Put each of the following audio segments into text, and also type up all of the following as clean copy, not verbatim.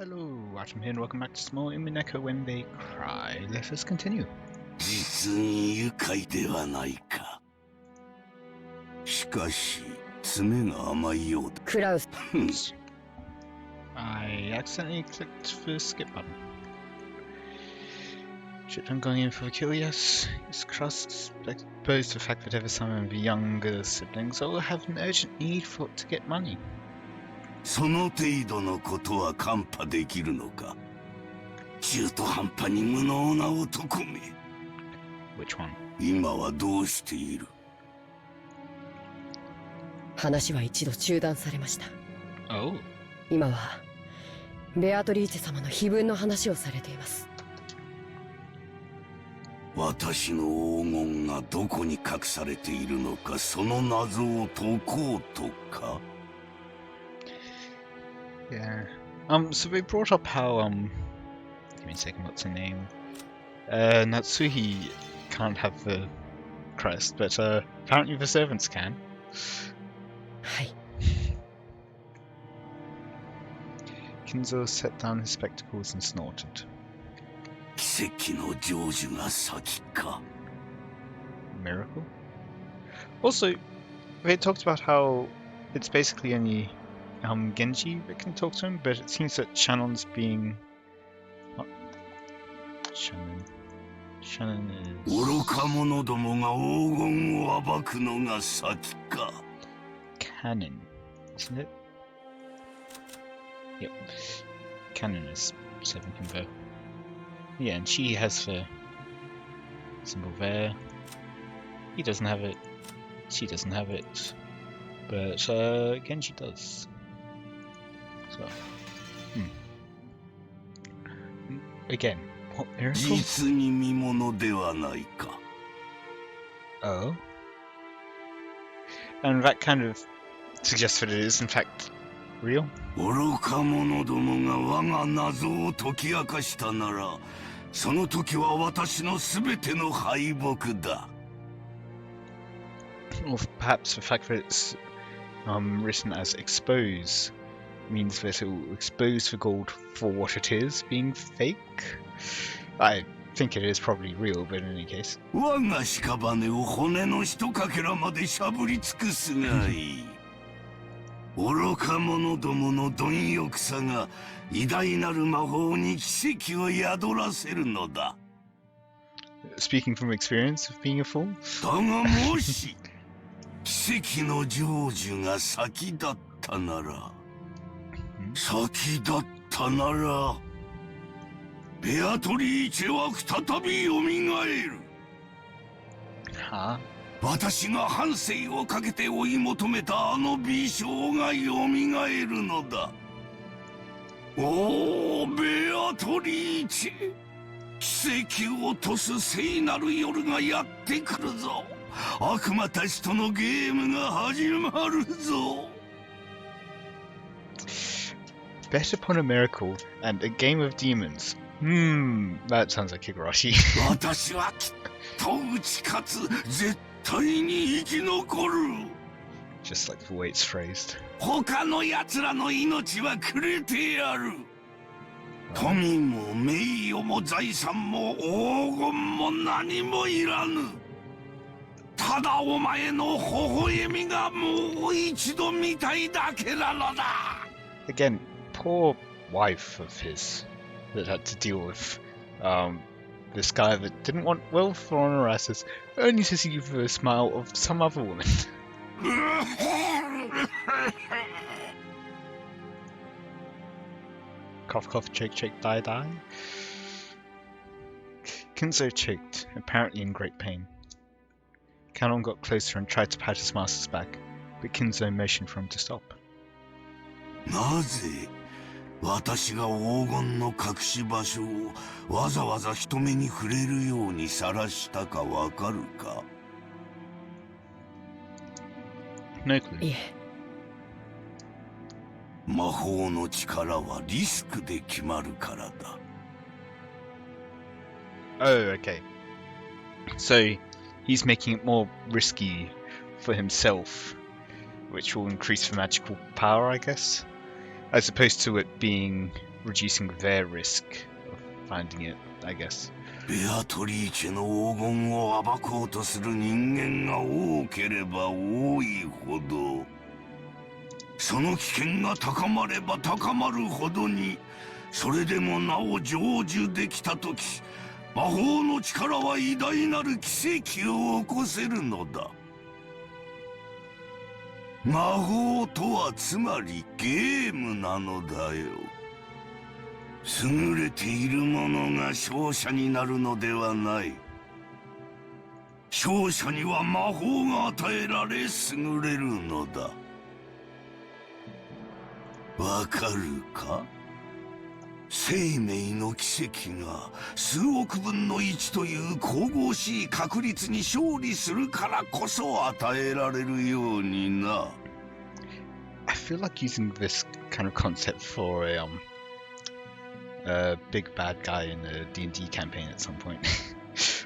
Hello, Watem here and welcome back to small Umineko When They Cry. Let us continue. 実に愉快ではないか。しかし、爪が甘いようだ。クラウス。I accidentally clicked the skip button. Shit, I'm going in for a kill, yes. It's crust exposed to the fact that every some of the younger siblings all have an urgent need to get money. その程度のことは看破できるのか。中途半端に無能な男め。Which one? 今はどうしている？話は一度中断されました。Oh. 今はベアトリーチェ様の碑文の話をされています。私の黄金がどこに隠されているのか、その謎を解こうとか。Yeah. So they brought up how, give me a second, what's her name? Natsuhi can't have the crest, but, apparently the servants can. はい。 Kinzo set down his spectacles and snorted. 奇跡の成就が先か。 Miracle? Also, they talked about how it's basically only Genji that can talk to him, but it seems that Shannon's being... Oh, Shannon is... 愚か者どもが黄金を暴くのが先か。 Canon, isn't it? Yep. Canon is 7 convo. Yeah, and she has the symbol there. He doesn't have it. She doesn't have it. But Genji does. So, again, what miracle? 実に見物ではないか。 Oh. And that kind of suggests that it is in fact real. 愚か者どもが我が謎を解き明かしたなら、その時は私のすべての敗北だ。 Or perhaps the fact that it's written as expose means that it will expose the gold for what it is, being fake. I think it is probably real, but in any case. 我が屍を骨のひとかけらまでしゃぶり尽くすがいい。愚か者どもの貪欲さが偉大なる魔法に奇跡を宿らせるのだ。 Speaking from experience of being a fool. だがもし奇跡の成就が先だったなら、ベアトリーチェは再び蘇る。 Huh? 私が半生をかけて追い求めたあの美少が蘇るのだ。おお、ベアトリーチェ、奇跡を落とす聖なる夜がやってくるぞ。悪魔たちとのゲームが始まるぞ。 Bet upon a miracle and a game of demons. That sounds like Higurashi. 私はきっと打ち勝つ。絶対に生き残る。 Just like the way it's phrased. 他の奴らの命はくれてやる。富も名誉も財産も黄金も何もいらぬ。ただお前の微笑みがもう一度見たいだけなのだ。 Again, poor wife of his that had to deal with this guy that didn't want well for honor asses, only to see the smile of some other woman. Cough, cough, shake, shake, die, die. Kinzo choked, apparently in great pain. Canon got closer and tried to pat his master's back, but Kinzo motioned for him to stop. なぜ私が黄金の隠し場所をわざわざ人目に触れるように晒したかわかるか？ No clue. いえ、魔法の力はリスクで決まるからだ。 Oh, okay. So he's making it more risky for himself, which will increase the magical power, I guess, as opposed to it being reducing their risk of finding it, I guess. ベアトリーチェの黄金を暴こうとする人間が多ければ多いほど、その危険が高まれば高まるほどに、それでもなお成就できたとき、魔法の力は偉大なる奇跡を起こせるのだ。魔法とはつまりゲームなのだよ。優れている者が勝者になるのではない。勝者には魔法が与えられ優れるのだ。わかるか？生命の奇跡が数億分の1という神々しい確率に勝利するからこそ与えられるようにな。I feel like using this kind of concept for a big bad guy in a D&D campaign at some point.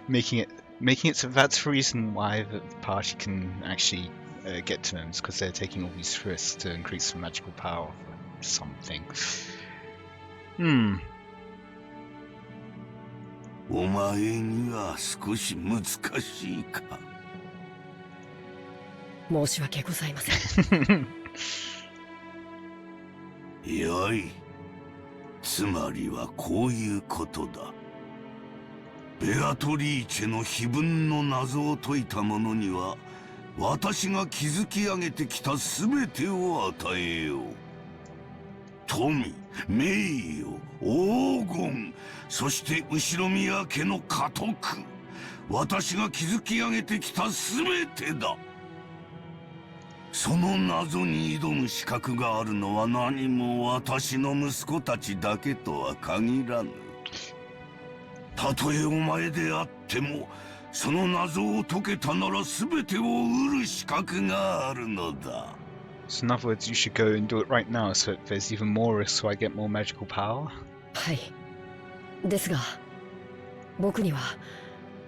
making it so that's the reason why the party can actually get to them, is because they're taking all these risks to increase the magical power or something. お前には少し難しいか。申し訳ございません。よい。つまりはこういうことだ。ベアトリーチェの碑文の謎を解いた者には、私が築き上げてきた全てを与えよう。富、名誉、黄金、そして後宮家の家督。私が築き上げてきた全てだ。その謎に挑む資格があるのは何も私の息子たちだけとは限らぬ。たとえお前であっても、その謎を解けたなら全てを得る資格があるのだ。So in other words, you should go and do it right now, so that there's even more risk, so I get more magical power? はい。ですが、僕には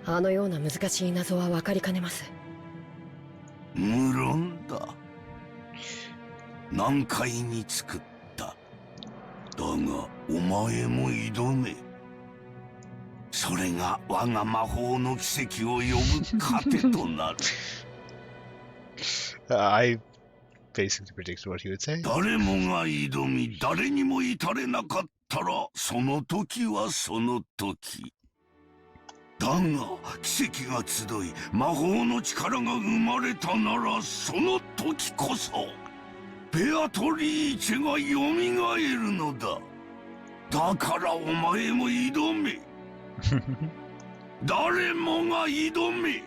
あのような難しい謎は分かりかねます。無論だ。難解に作った。だがお前も挑め。それが我が魔法の奇跡を呼ぶ糧となる。I basically predicted what he would say. 誰もが挑み、誰にも至れなかったら、その時はその時。だが奇跡が集い、魔法の力が生まれたなら、その時こそベアトリーチェがよみがえるのだ。だからお前も挑め。誰もが挑め。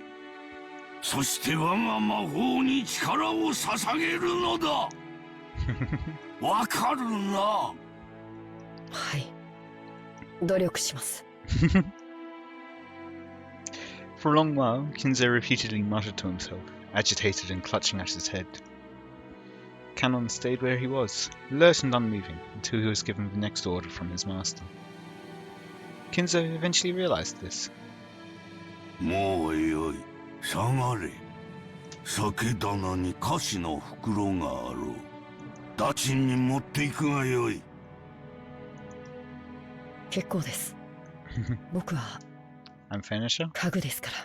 そして我が魔法に力を捧げるのだ。わかるな。はい。努力します。For a long while, Kinzo repeatedly muttered to himself, agitated and clutching at his head. Canon stayed where he was, alert and unmoving, until he was given the next order from his master. Kinzo eventually realized this. もうよい、下がれ。酒棚に菓子の袋があろう。ダチンに持っていくがよい。結構です。僕は I'm finisher? 家具ですから。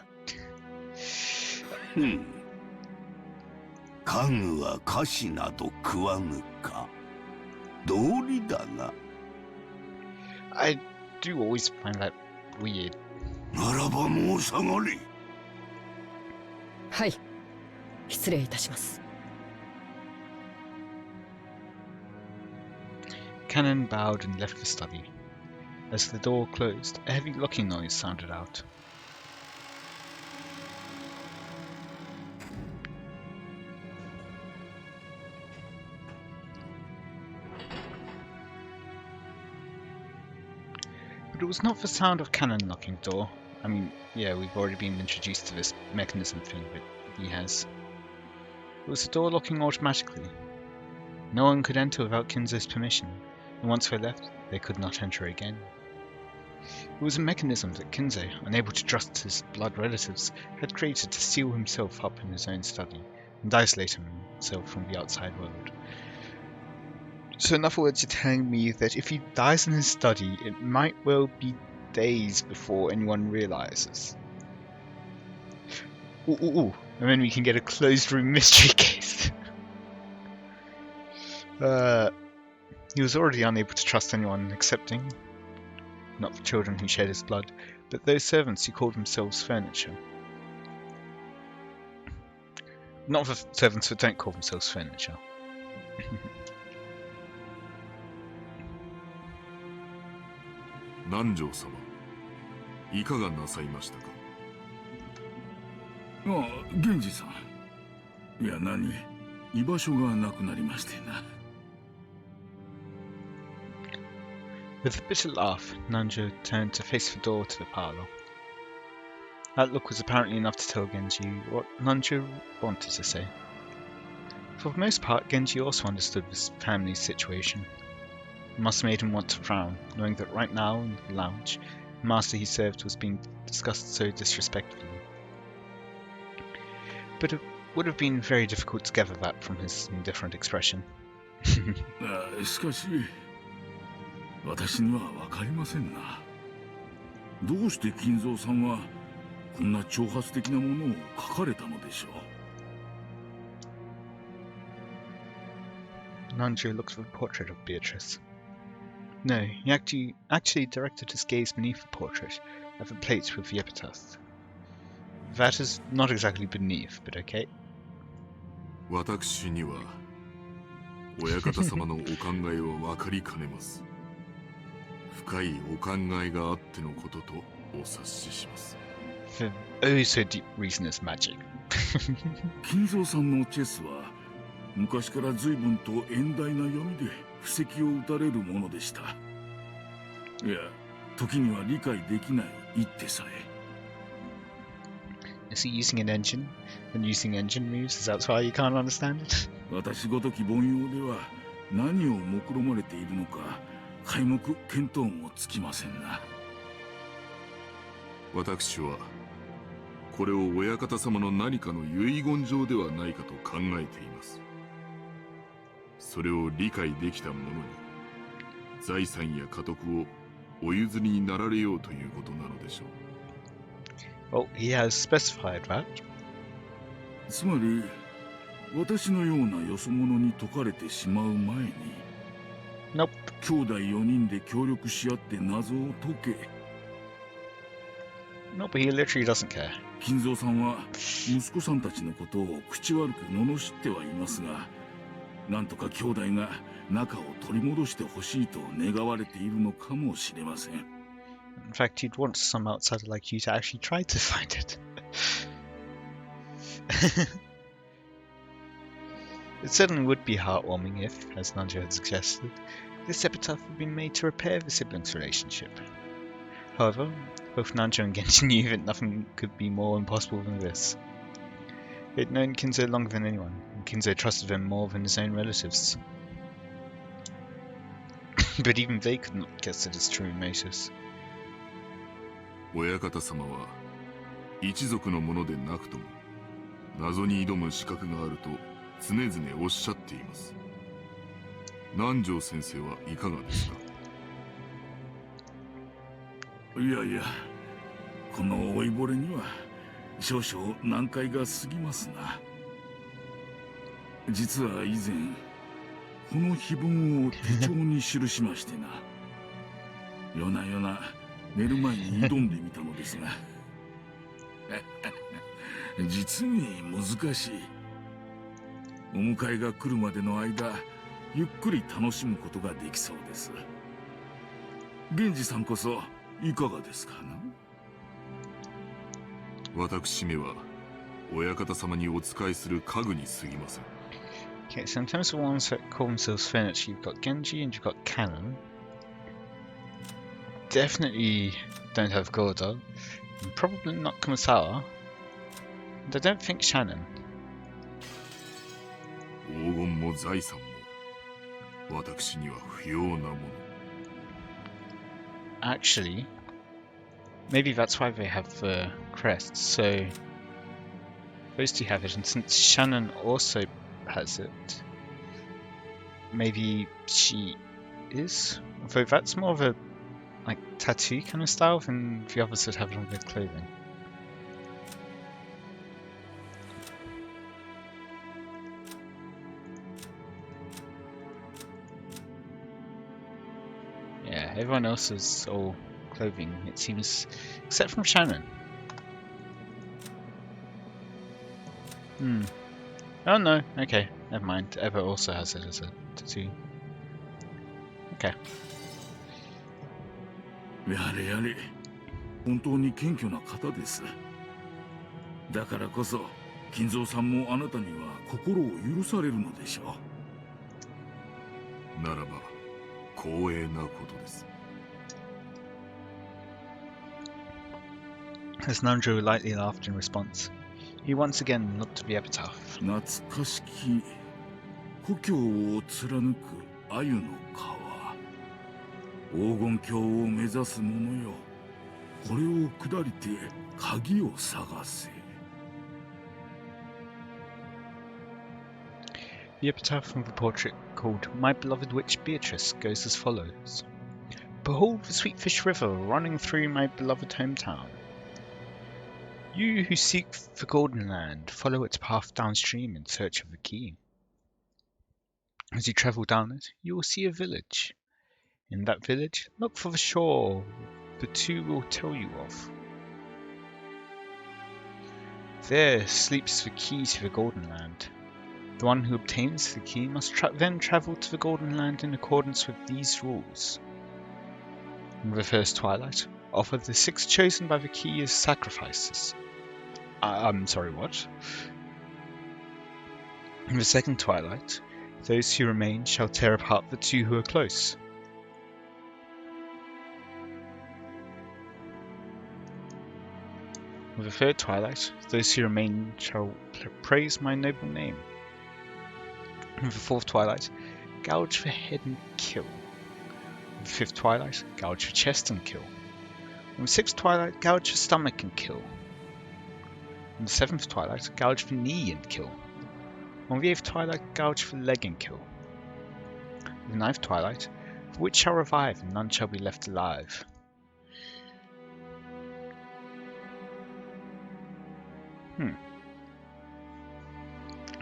家具は菓子など食わぬか。道理だな。I do always find that weird. ならばもう下がれ。はい。失礼いたします。Canon bowed and left the study. As the door closed, a heavy locking noise sounded out. But it was not the sound of Canon locking the door. I mean, yeah, we've already been introduced to this mechanism thing that he has. It was the door locking automatically. No one could enter without Kinzo's permission, and once they left, they could not enter again. It was a mechanism that Kinzo, unable to trust his blood relatives, had created to seal himself up in his own study and isolate himself from the outside world. So in other words, you're telling me that if he dies in his study, it might well be days before anyone realizes. Ooh, ooh, ooh. And then we can get a closed room mystery case. He was already unable to trust anyone accepting, not the children who shed his blood, but those servants who called themselves furniture. Not the servants who don't call themselves furniture. 南條様、いかがなさいましたか。ああ、源氏さん。いや、何、居場所がなくなりましてな。With a bitter laugh, Nanjo turned to face the door to the parlour. That look was apparently enough to tell Genji what Nanjo wanted to say. For the most part, Genji also understood his family's situation. It must have made him want to frown, knowing that right now in the lounge, the master he served was being discussed so disrespectfully. But it would have been very difficult to gather that from his indifferent expression. しかし、私には分かりませんな。どうして金蔵さんはこんな挑発的なものを書かれたのでしょう。Nanjo looked at the portrait of Beatrice. No, he actually directed his gaze beneath the portrait, at the plates with the epitaph. That is not exactly beneath, but okay. 私には親方様のお考えは分かりかねます。深いお考えがあってのこととお察しします。For oh so deep reason is magic. 金蔵さんのチェスは昔から随分と遠大な読みで布石を打たれるものでした。いや、時には理解できない一手さえ。Is he using an engine? And using engine moves? Is that why you can't understand it? 私ごとき凡庸では何を目論まれているのか皆目見当もつきませんな。私はこれを親方様の何かの遺言状ではないかと考えています。それを理解できた者に財産や家督をお譲りになられようということなのでしょう。Oh, he has specified that. つまり私のようなよそ者に解かれてしまう前に、Nope. 兄弟4人で協力し合って謎を解け。No, but he literally doesn't care. 金蔵さんは息子さんたちのことを口悪く罵ってはいますが、なんとか兄弟が仲を取り戻してほしいと願われているのかもしれません。In fact, he'd want some outsider like you to actually try to find it. It certainly would be heartwarming if, as Nanjo had suggested, this epitaph had been made to repair the siblings' relationship. However, both Nanjo and Genji knew that nothing could be more impossible than this. They'd known Kinzo longer than anyone, and Kinzo trusted them more than his own relatives. But even they could not guess at his true motives. 親方様は一族のものでなくとも謎に挑む資格があると常々おっしゃっています。南條先生はいかがですか。いやいや、この老いぼれには少々難解が過ぎますな。実は以前この碑文を手帳に記しましてな。夜な夜な寝る前に挑んでみたのですが実に難しい。お迎えが来るまでの間ゆっくり楽しむことができそうです。源氏さんこそいかがですかな。私めは親方様にお仕えする家具に過ぎません。 Okay, so in terms of ones that call themselves furniture, you've got Genji and you've got Cannon. Definitely don't have Gordo, and probably not Kumasawa, and I don't think Shannon. 黄金も財産も私には不要なもの。 Actually, maybe that's why they have the crests, so those two have it, and since Shannon also has it, maybe she is. Although that's more of a like tattoo kind of style than the others that have longer clothing. Yeah, everyone else is all clothing, it seems, except from Shannon. Oh no, okay, never mind. Eva also has it as a tattoo. Okay. やれやれ、本当に謙虚な方です。だからこそ金蔵さんもあなたには心を許されるのでしょう。ならば光栄なことです。 As Nanjo lightly laughed in response, he once again looked at the epitaph. 懐かしき故郷を貫く鮎の川、黄金鏡を目指す者よ、これを下りて鍵を探せ。 The epitaph of the portrait called My Beloved Witch Beatrice goes as follows. Behold the sweetfish river running through my beloved hometown. You who seek the golden land, follow its path downstream in search of the key. As you travel down it, you will see a village. In that village, look for the shore the two will tell you of. There sleeps the key to the golden land. The one who obtains the key must then travel to the golden land in accordance with these rules. In the first twilight, offer the 6 chosen by the key as sacrifices. I'm sorry, what? In the second twilight, those who remain shall tear apart the 2 who are close. In the third twilight, those who remain shall praise my noble name. In the fourth twilight, gouge the head and kill. In the fifth twilight, gouge the chest and kill. In the sixth twilight, gouge the stomach and kill. In the seventh twilight, gouge the knee and kill. On the eighth twilight, gouge the leg and kill. In the ninth twilight, the witch shall revive and none shall be left alive.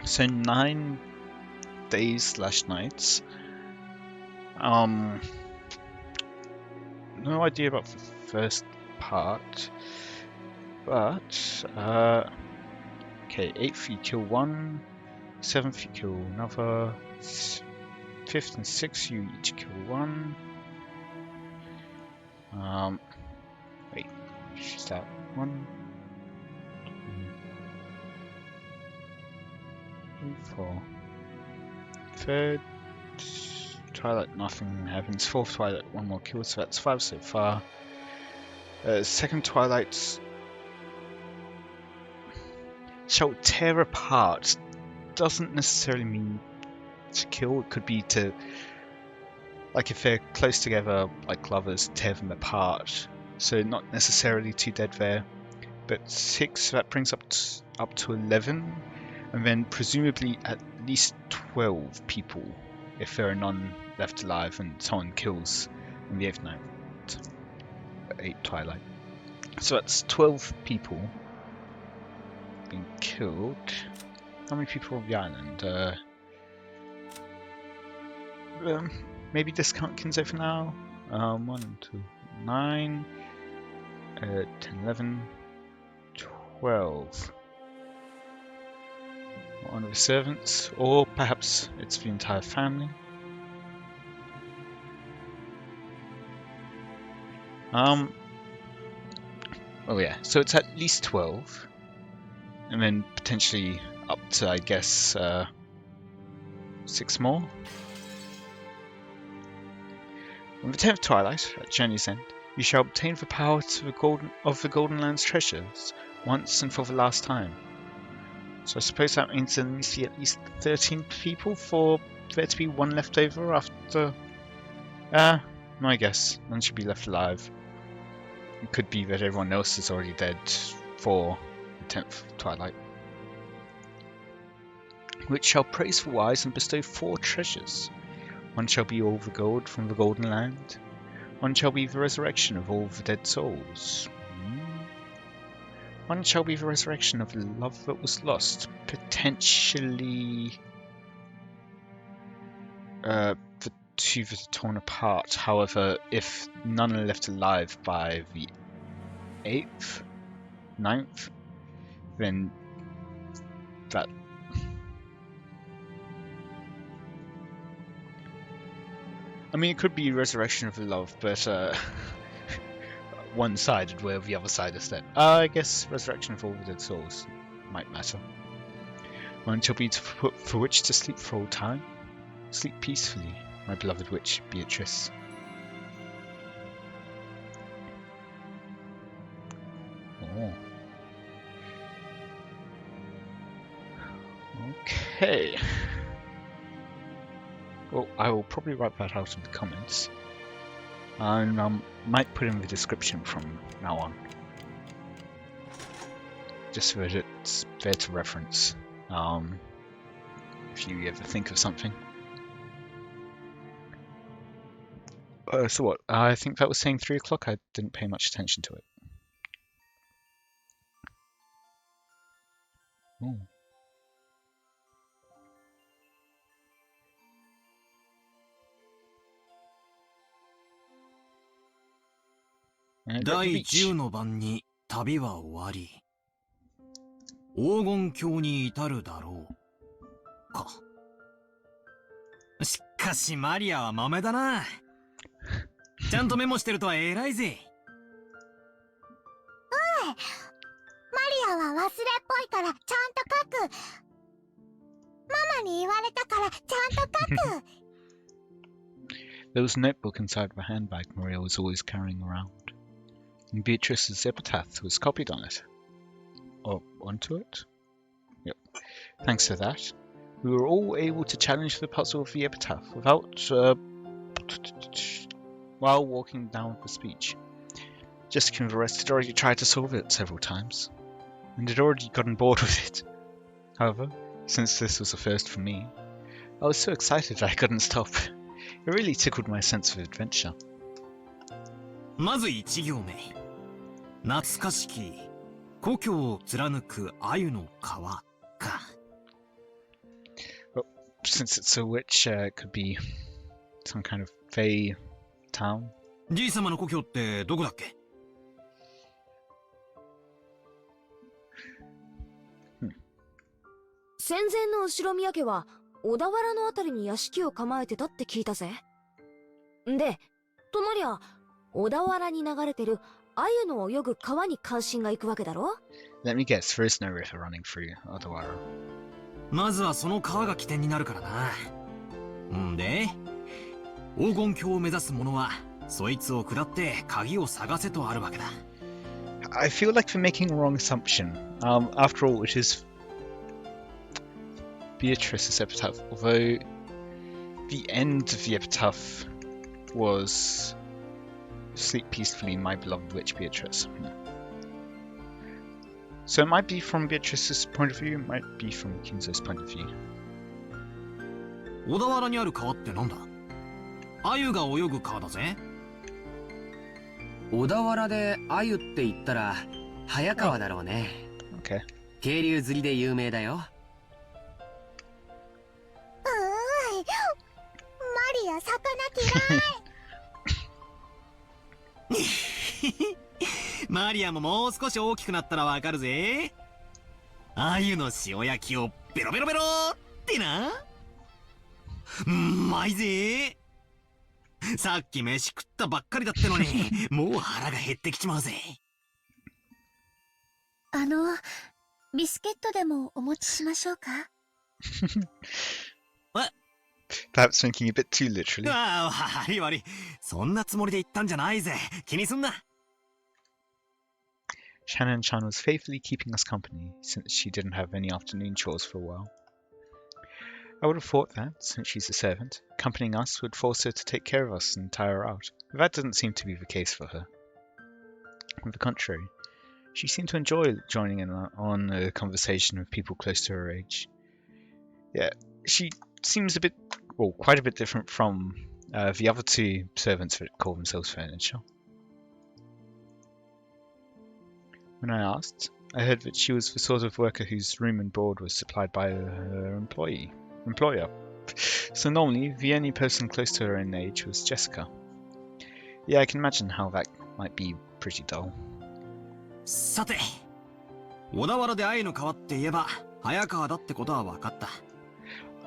So 9 days/nights. No idea about the first part, but okay, 8th you kill 1, 7th you kill another, 5th and 6th you each kill 1. Wait, is that 1, 2, 3, 4. Third twilight, nothing happens. Fourth twilight, 1 more kill, so that's 5 so far. Second twilight shall tear apart. Doesn't necessarily mean to kill. It could be to, like if they're close together, like lovers, tear them apart. So not necessarily 2 dead there, but 6. That brings up to 11, and then presumably at least 12 people if there are none left alive and someone kills in the 8th night, 8th twilight. So that's 12 people being killed. How many people on the island? Maybe discount Kinzo for now. 1, 2, 9, 10, 11, 12. One of the servants, or perhaps it's the entire family. Oh yeah, so it's at least 12, and then potentially up to, I guess, 6 more. On the 10th twilight, at journey's end, you shall obtain the power to the Golden Land's treasures once and for the last time. So I suppose that means there needs to be at least 13 people for there to be 1 left over after... no, I guess. None should be left alive. It could be that everyone else is already dead for the 10th twilight. Which shall praise the wise and bestow 4 treasures. One shall be all the gold from the golden land. One shall be the resurrection of all the dead souls. One shall be the resurrection of the love that was lost. Potentially the two that are torn apart. However, if none are left alive by the 8th, 9th, then that... I mean, it could be resurrection of the love, but one-sided where the other side is dead. I guess resurrection of all the dead souls might matter. One shall be put for which to sleep for all time. Sleep peacefully, my beloved witch, Beatrice. Oh. Okay. Well, I will probably write that out in the comments. And might put in the description from now on. Just so that it's there to reference. If you ever think of something. So what? I think that was saying 3 o'clock. I didn't pay much attention to it. Oh.第10の晩に旅は終わり、黄金鏡に至るだろうか。しかしマリアは豆だな。ちゃんとメモしてるとは偉いぜ。おい、マリアは忘れっぽいからちゃんと書く。ママに言われたからちゃんと書く。There was a notebook inside of a handbag Maria was always carrying around. And Beatrice's epitaph was copied on it. Or onto it? Yep. Thanks to that, we were all able to challenge the puzzle of the epitaph without while walking down the speech. Jessica and the rest had already tried to solve it several times, and had already gotten bored with it. However, since this was a first for me, I was so excited I couldn't stop. It really tickled my sense of adventure. まず1行目。懐かしき故郷を貫く鮎の川か。Well, since it's a witch, it could be some kind of fey town. じい様の故郷ってどこだっけ？戦前の後宮家は小田原のあたりに屋敷を構えてたって聞いたぜ。で、となりゃ小田原に流れてる鮎の泳ぐ川に関心が行くわけだろ？ Let me guess, there is no river running through Odawara. まずはその川が起点になるからな。んで、黄金鏡を目指す者はそいつを下って鍵を探せとあるわけだ。I feel like they're making a wrong assumption. After all, it is Beatrice's epitaph, although the end of the epitaph was sleep peacefully, my beloved witch Beatrice. So it might be from Beatrice's point of view, it might be from Kinzo's point of view. 小田原にある川ってなんだ？鮎が泳ぐ川だぜ。小田原で鮎って言ったら早川だろうね。Okay. 渓流釣りで有名だよ。マリア魚嫌い。マリアももう少し大きくなったらわかるぜ。鮎の塩焼きをベロベロベロってな。うまいぜ。さっき飯食ったばっかりだってのにもう腹が減ってきちまうぜ。ビスケットでもお持ちしましょうか？Perhaps thinking a bit too literally. ああ、悪い悪い。そんなつもりで言ったんじゃないぜ。気にすんな。Shannon-chan was faithfully keeping us company, since she didn't have any afternoon chores for a while. I would have thought that, since she's a servant, accompanying us would force her to take care of us and tire her out, but that didn't seem to be the case for her. On the contrary, she seemed to enjoy joining in on a conversation with people close to her age. Yeah, she seems a bit well, quite a bit different from the other two servants that call themselves furniture. When I asked, I heard that she was the sort of worker whose room and board was supplied by her employer. So normally, the only person close to her own age was Jessica. Yeah, I can imagine how that might be pretty dull. さて、小田原で愛の川って言えば早川だってことは分かった。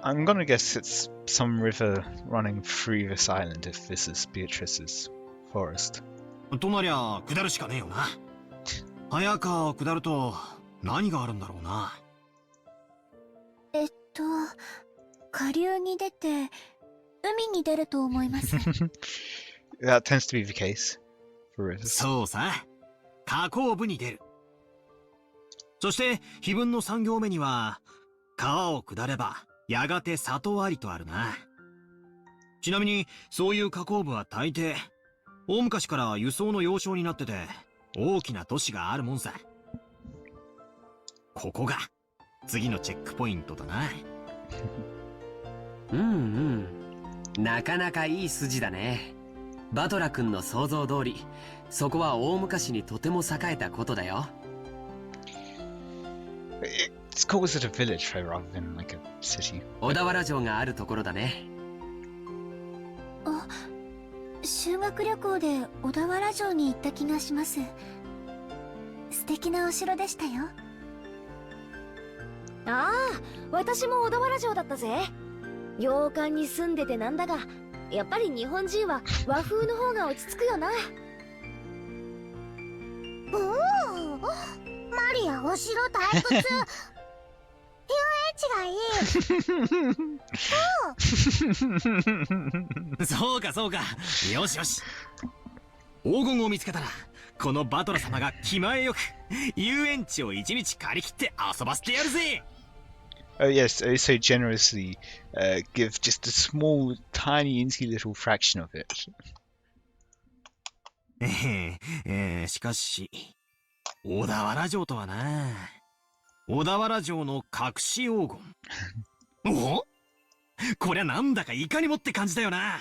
I'm gonna guess it's some river running through this island if this is Beatrice's forest. となりゃ下るしかねえよな。早川を下ると何があるんだろうな。下流に出て海に出ると思います。That tends to be the case for rivers. そうさ、河口部に出る。そして碑文の3行目には川を下ればやがて里ありとあるな。ちなみにそういう河口部は大抵大昔から輸送の要衝になってて大きな都市があるもんさ。ここが次のチェックポイントだな。うんうん、なかなかいい筋だね。バトラ君の想像通り、そこは大昔にとても栄えたことだよ。It's called as a village though, rather than like a city. 小田原城があるところだね。あ、修学旅行で小田原城に行った気がします。素敵なお城でしたよ。ああ、私も小田原城だったぜ。洋館に住んでてなんだが、やっぱり日本人は和風の方が落ち着くよな。おお、マリアお城退屈。遊園地がいい。そうかそうか、よしよし。黄金を見つけたらこのバトラ様が気前よく遊園地を一日借り切って遊ばせてやるぜ。Oh yes, they so generously give just a small, tiny, inky little fraction of it. しかし小田原城とはな。小田原城の隠し黄金。お？こりゃなんだかいかにもって感じだよな。まあ、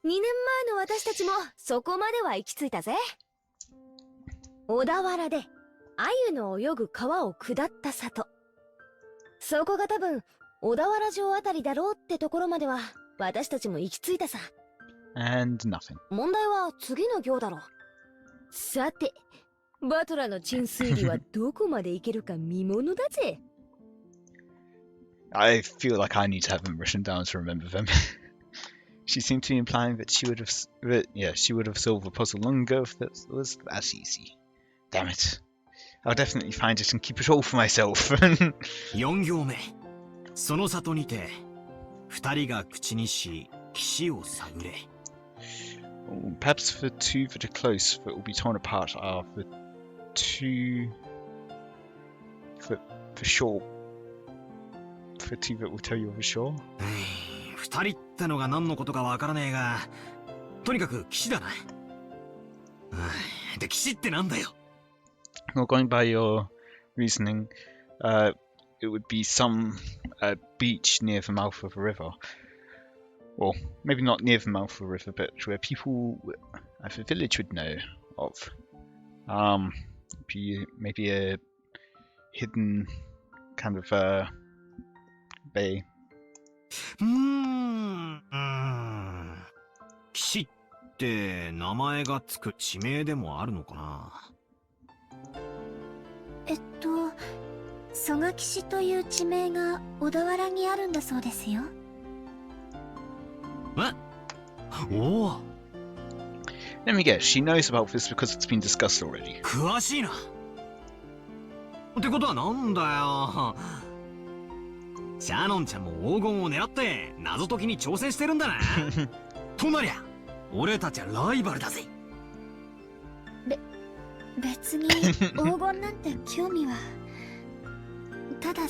2年前の私たちもそこまでは行き着いたぜ。小田原で鮎の泳ぐ川を下った里。そこが多分小田原城あたりだろうってところまでは私たちも行き着いたさ。And nothing. 問題は次の行だろ。さて、バトラの鎮水理はどこまで行けるか見ものだぜ。I feel like I need to have them written down to remember them. She seemed to be implying that she would have solved the puzzle long ago if that was that easy. Damn it. I'll definitely find it and keep it all for myself. 4行目。その里にて2人が口にし岸を探れ。Perhaps the two that are close that will be torn apart are the two that for sure. The two that will tell you for sure. 2人ってのが何のことかわからねえが、とにかく岸だな。で、岸ってなんだよ。Well, going by your reasoning, it would be some beach near the mouth of a river. Well, maybe not near the mouth of a river, but where people at the village would know of. Maybe a hidden kind of bay. 岸って名前がつく地名でもあるのかな。曽我岸という地名が小田原にあるんだそうですよ。おお。Let me guess, she knows about this because it's been discussed already. 詳しいな。ってことはなんだよ。シャノンちゃんも黄金を狙って謎解きに挑戦してるんだな。となりゃ、俺たちはライバルだぜ。別に黄金なんて興味は。ただ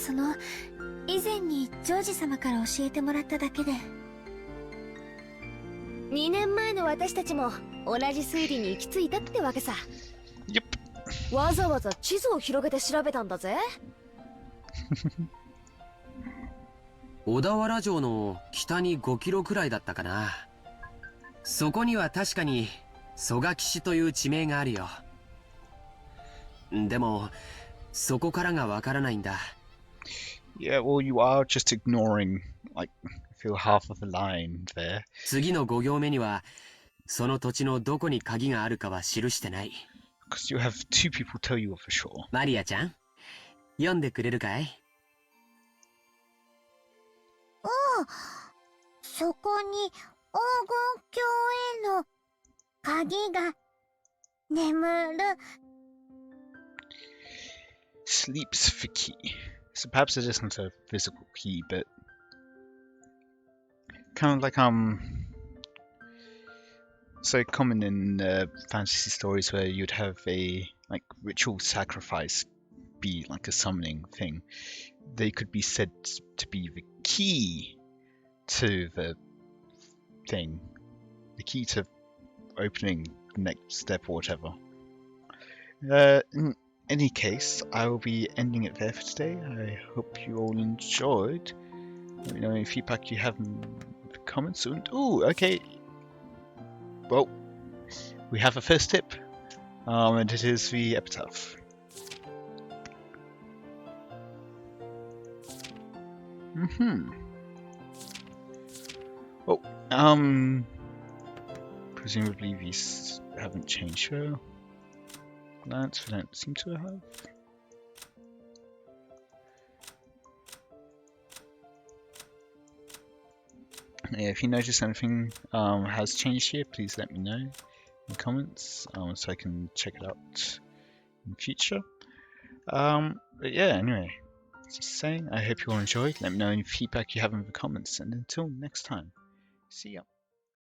以前にジョージ様から教えてもらっただけで。2年前の私たちも同じ推理に行き着いたってわけさ。Yep. わざわざ地図を広げて調べたんだぜ。小田原城の北に5キロくらいだったかな。そこには確かに曽我岸という地名があるよ。でもそこからがわからないんだ。Yeah, well, you are just ignoring, like, I feel half of the line there. 次の5行目にはその土地のどこに鍵があるかは記してない。 Because you have two people tell you for sure. マリアちゃん、読んでくれるかい？そこに黄金鏡への鍵が眠る。 Sleeps for key. So perhaps it isn't a physical key, but kind of like so common in fantasy stories where you'd have a like ritual sacrifice be like a summoning thing. They could be said to be the key to the thing, the key to opening the next step or whatever. In any case, I will be ending it there for today. I hope you all enjoyed. Let me know any feedback you have in the comments. Ooh, okay. Well, we have a first tip, and it is the Epitaph. Oh, presumably these haven't changed for glance. They don't seem to have. Yeah, if you notice anything has changed here, please let me know in the comments so I can check it out in future. But yeah, anyway, just saying, I hope you all enjoyed. Let me know any feedback you have in the comments, and until next time, see ya.